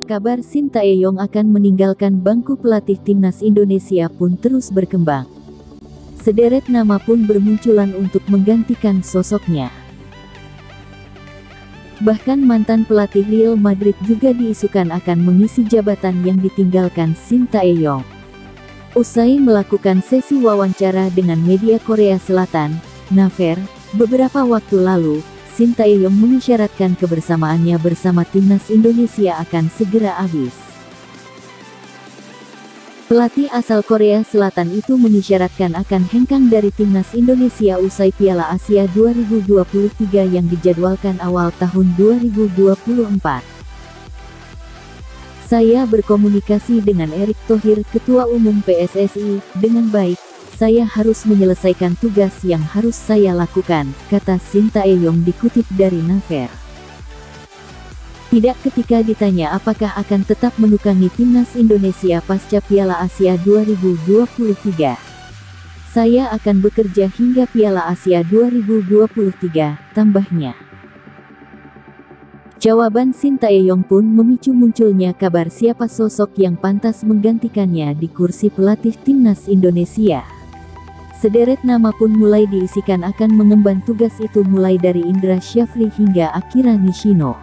Kabar Sintayong akan meninggalkan bangku pelatih timnas Indonesia pun terus berkembang. Sederet nama pun bermunculan untuk menggantikan sosoknya. Bahkan mantan pelatih Real Madrid juga diisukan akan mengisi jabatan yang ditinggalkan Sintayong. Usai melakukan sesi wawancara dengan media Korea Selatan, Naver, beberapa waktu lalu, Sintayong mengisyaratkan kebersamaannya bersama timnas Indonesia akan segera habis. Pelatih asal Korea Selatan itu mengisyaratkan akan hengkang dari timnas Indonesia usai Piala Asia 2023 yang dijadwalkan awal tahun 2024. Saya berkomunikasi dengan Erick Thohir, Ketua Umum PSSI, dengan baik. Saya harus menyelesaikan tugas yang harus saya lakukan, kata Sintayong dikutip dari Naver. Tidak ketika ditanya apakah akan tetap menukangi timnas Indonesia pasca Piala Asia 2023. Saya akan bekerja hingga Piala Asia 2023, tambahnya. Jawaban Sintayong pun memicu munculnya kabar siapa sosok yang pantas menggantikannya di kursi pelatih timnas Indonesia. Sederet nama pun mulai diisikan akan mengemban tugas itu mulai dari Indra Syafri hingga Akira Nishino.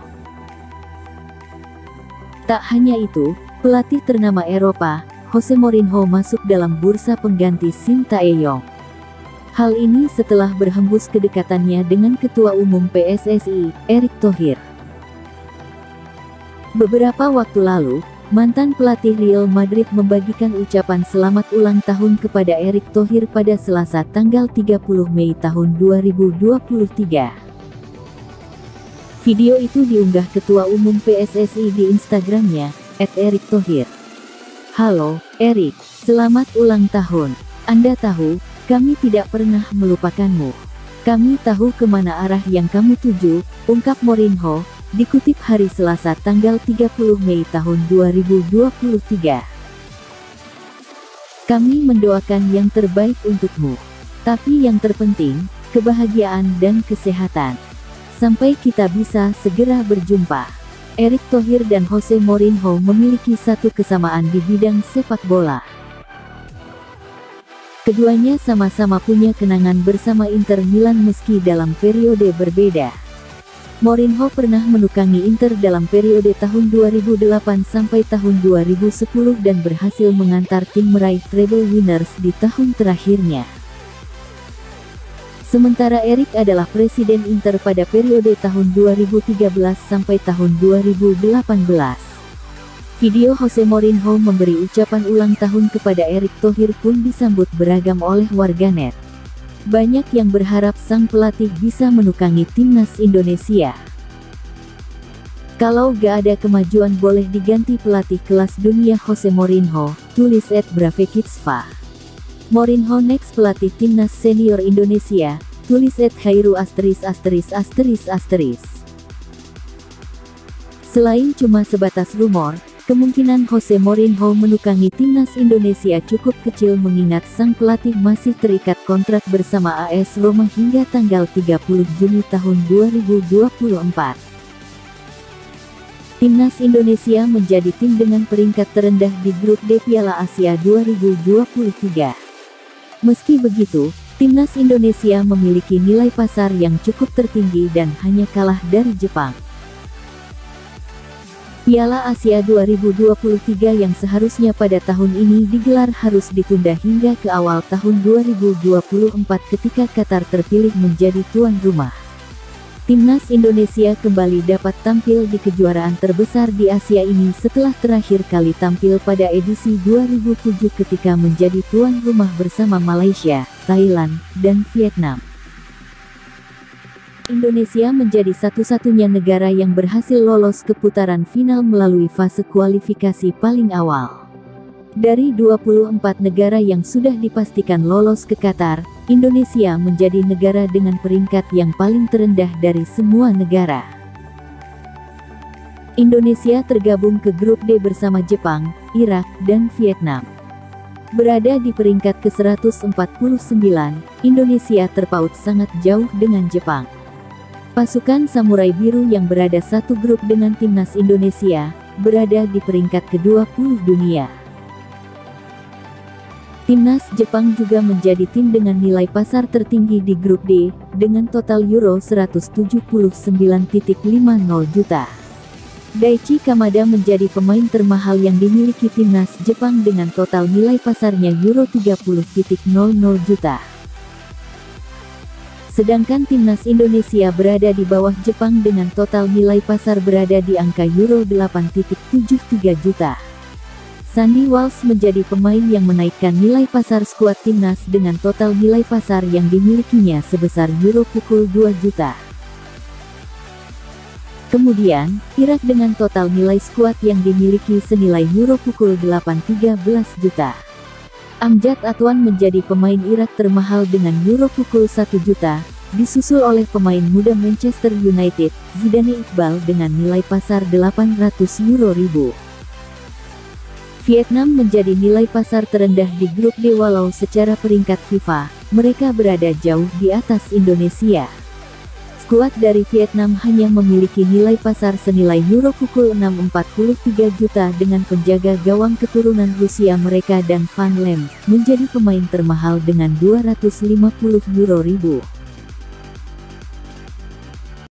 Tak hanya itu, pelatih ternama Eropa, Jose Mourinho masuk dalam bursa pengganti Sintayong. Hal ini setelah berhembus kedekatannya dengan Ketua Umum PSSI, Erick Thohir. Beberapa waktu lalu, mantan pelatih Real Madrid membagikan ucapan selamat ulang tahun kepada Erick Thohir pada Selasa tanggal 30 Mei tahun 2023. Video itu diunggah Ketua Umum PSSI di Instagramnya, @erikthohir. Halo, Erick, selamat ulang tahun. Anda tahu, kami tidak pernah melupakanmu. Kami tahu kemana arah yang kamu tuju, ungkap Mourinho, dikutip hari Selasa tanggal 30 Mei tahun 2023. Kami mendoakan yang terbaik untukmu. Tapi yang terpenting, kebahagiaan dan kesehatan. Sampai kita bisa segera berjumpa. Erick Thohir dan Jose Mourinho memiliki satu kesamaan di bidang sepak bola. Keduanya sama-sama punya kenangan bersama Inter Milan meski dalam periode berbeda. Mourinho pernah menukangi Inter dalam periode tahun 2008 sampai tahun 2010 dan berhasil mengantar tim meraih treble winners di tahun terakhirnya. Sementara Erick adalah presiden Inter pada periode tahun 2013 sampai tahun 2018. Video Jose Mourinho memberi ucapan ulang tahun kepada Erick Thohir pun disambut beragam oleh warganet. Banyak yang berharap sang pelatih bisa menukangi timnas Indonesia. Kalau gak ada kemajuan boleh diganti pelatih kelas dunia Jose Mourinho, tulis @bravekitsva. Mourinho next pelatih timnas senior Indonesia, tulis @khairu *****. Selain cuma sebatas rumor, kemungkinan Jose Mourinho menukangi timnas Indonesia cukup kecil mengingat sang pelatih masih terikat kontrak bersama AS Roma hingga tanggal 30 Juni tahun 2024. Timnas Indonesia menjadi tim dengan peringkat terendah di grup D Piala Asia 2023. Meski begitu, timnas Indonesia memiliki nilai pasar yang cukup tertinggi dan hanya kalah dari Jepang. Piala Asia 2023 yang seharusnya pada tahun ini digelar harus ditunda hingga ke awal tahun 2024 ketika Qatar terpilih menjadi tuan rumah. Timnas Indonesia kembali dapat tampil di kejuaraan terbesar di Asia ini setelah terakhir kali tampil pada edisi 2007 ketika menjadi tuan rumah bersama Malaysia, Thailand, dan Vietnam. Indonesia menjadi satu-satunya negara yang berhasil lolos ke putaran final melalui fase kualifikasi paling awal. Dari 24 negara yang sudah dipastikan lolos ke Qatar, Indonesia menjadi negara dengan peringkat yang paling terendah dari semua negara. Indonesia tergabung ke grup D bersama Jepang, Irak, dan Vietnam. Berada di peringkat ke-149, Indonesia terpaut sangat jauh dengan Jepang. Pasukan Samurai Biru yang berada satu grup dengan timnas Indonesia, berada di peringkat ke-20 dunia. Timnas Jepang juga menjadi tim dengan nilai pasar tertinggi di grup D, dengan total euro 179,50 juta. Daichi Kamada menjadi pemain termahal yang dimiliki timnas Jepang dengan total nilai pasarnya euro 30,00 juta. Sedangkan timnas Indonesia berada di bawah Jepang dengan total nilai pasar berada di angka euro 8,73 juta. Sandy Walsh menjadi pemain yang menaikkan nilai pasar skuad timnas dengan total nilai pasar yang dimilikinya sebesar euro 2 juta. Kemudian, Irak dengan total nilai skuad yang dimiliki senilai euro 8,13 juta. Amjad Atwan menjadi pemain Irak termahal dengan euro 1 juta, disusul oleh pemain muda Manchester United, Zidane Iqbal dengan nilai pasar 800 euro. Vietnam menjadi nilai pasar terendah di grup D walau secara peringkat FIFA, mereka berada jauh di atas Indonesia. Skuad dari Vietnam hanya memiliki nilai pasar senilai euro 643 juta dengan penjaga gawang keturunan Rusia mereka dan Van Lem, menjadi pemain termahal dengan 250 euro.